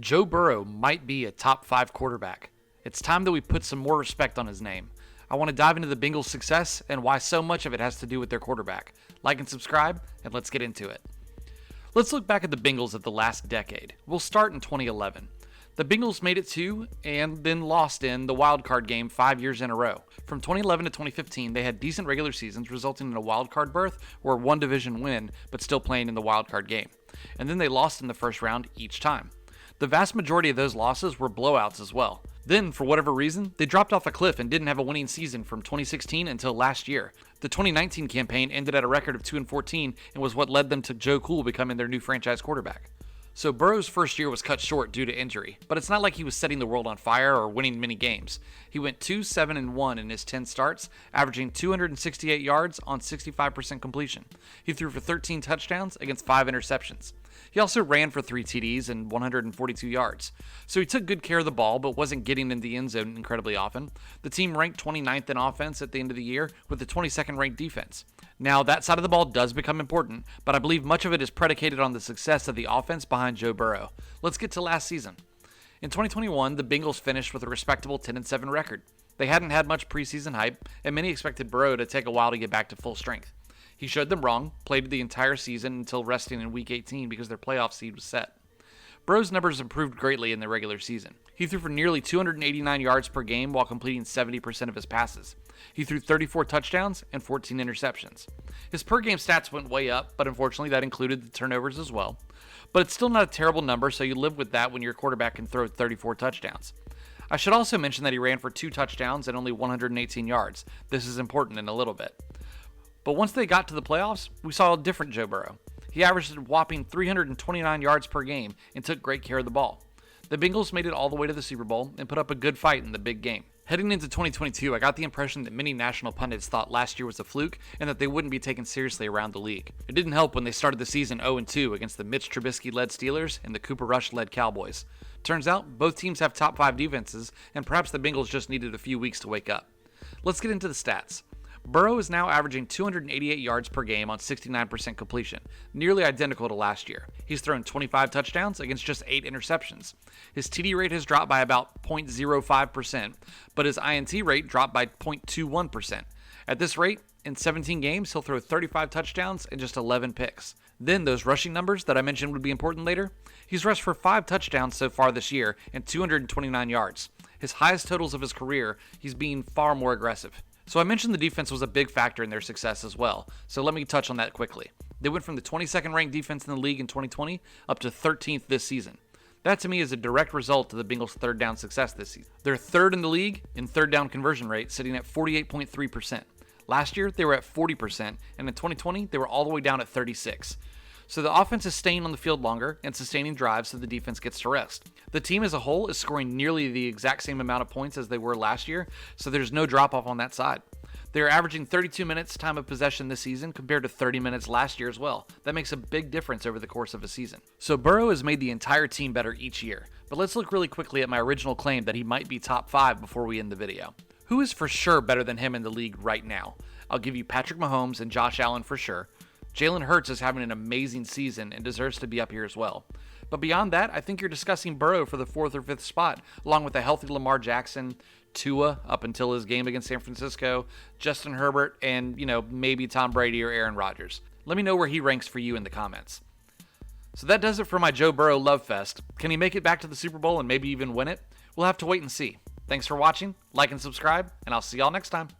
Joe Burrow might be a top 5 quarterback. It's time that we put some more respect on his name. I want to dive into the Bengals' success and why so much of it has to do with their quarterback. Like and subscribe, and let's get into it. Let's look back at the Bengals of the last decade. We'll start in 2011. The Bengals made it to and then lost in the wild card game 5 years in a row. From 2011 to 2015, they had decent regular seasons, resulting in a wild card berth or one division win, but still playing in the wild card game. And then they lost in the first round each time. The vast majority of those losses were blowouts as well. Then, for whatever reason, they dropped off a cliff and didn't have a winning season from 2016 until last year. The 2019 campaign ended at a record of 2-14 and was what led them to Joe Cool becoming their new franchise quarterback. So Burrow's first year was cut short due to injury, but it's not like he was setting the world on fire or winning many games. He went 2-7-1 in his 10 starts, averaging 268 yards on 65% completion. He threw for 13 touchdowns against 5 interceptions. He also ran for 3 TDs and 142 yards. So he took good care of the ball, but wasn't getting in the end zone incredibly often. The team ranked 29th in offense at the end of the year with the 22nd ranked defense. Now, that side of the ball does become important, but I believe much of it is predicated on the success of the offense behind Joe Burrow. Let's get to last season. In 2021, the Bengals finished with a respectable 10-7 record. They hadn't had much preseason hype, and many expected Burrow to take a while to get back to full strength. He showed them wrong, played the entire season until resting in Week 18 because their playoff seed was set. Burrow's numbers improved greatly in the regular season. He threw for nearly 289 yards per game while completing 70% of his passes. He threw 34 touchdowns and 14 interceptions. His per-game stats went way up, but unfortunately that included the turnovers as well. But it's still not a terrible number, so you live with that when your quarterback can throw 34 touchdowns. I should also mention that he ran for 2 touchdowns and only 118 yards. This is important in a little bit. But once they got to the playoffs, we saw a different Joe Burrow. He averaged a whopping 329 yards per game and took great care of the ball. The Bengals made it all the way to the Super Bowl and put up a good fight in the big game. Heading into 2022, I got the impression that many national pundits thought last year was a fluke and that they wouldn't be taken seriously around the league. It didn't help when they started the season 0-2 against the Mitch Trubisky-led Steelers and the Cooper Rush-led Cowboys. Turns out, both teams have top 5 defenses, and perhaps the Bengals just needed a few weeks to wake up. Let's get into the stats. Burrow is now averaging 288 yards per game on 69% completion, nearly identical to last year. He's thrown 25 touchdowns against just 8 interceptions. His TD rate has dropped by about 0.05%, but his INT rate dropped by 0.21%. At this rate, in 17 games, he'll throw 35 touchdowns and just 11 picks. Then those rushing numbers that I mentioned would be important later. He's rushed for 5 touchdowns so far this year and 229 yards. His highest totals of his career, he's being far more aggressive. So I mentioned the defense was a big factor in their success as well, so let me touch on that quickly. They went from the 22nd ranked defense in the league in 2020 up to 13th this season. That to me is a direct result of the Bengals' third down success this season. They're third in the league in third down conversion rate, sitting at 48.3%. Last year, they were at 40%, and in 2020, they were all the way down at 36%. So the offense is staying on the field longer and sustaining drives so the defense gets to rest. The team as a whole is scoring nearly the exact same amount of points as they were last year, so there's no drop-off on that side. They're averaging 32 minutes time of possession this season compared to 30 minutes last year as well. That makes a big difference over the course of a season. So Burrow has made the entire team better each year, but let's look really quickly at my original claim that he might be top 5 before we end the video. Who is for sure better than him in the league right now? I'll give you Patrick Mahomes and Josh Allen for sure. Jalen Hurts is having an amazing season and deserves to be up here as well. But beyond that, I think you're discussing Burrow for the 4th or 5th spot, along with a healthy Lamar Jackson, Tua up until his game against San Francisco, Justin Herbert, and, maybe Tom Brady or Aaron Rodgers. Let me know where he ranks for you in the comments. So that does it for my Joe Burrow love fest. Can he make it back to the Super Bowl and maybe even win it? We'll have to wait and see. Thanks for watching, like and subscribe, and I'll see y'all next time.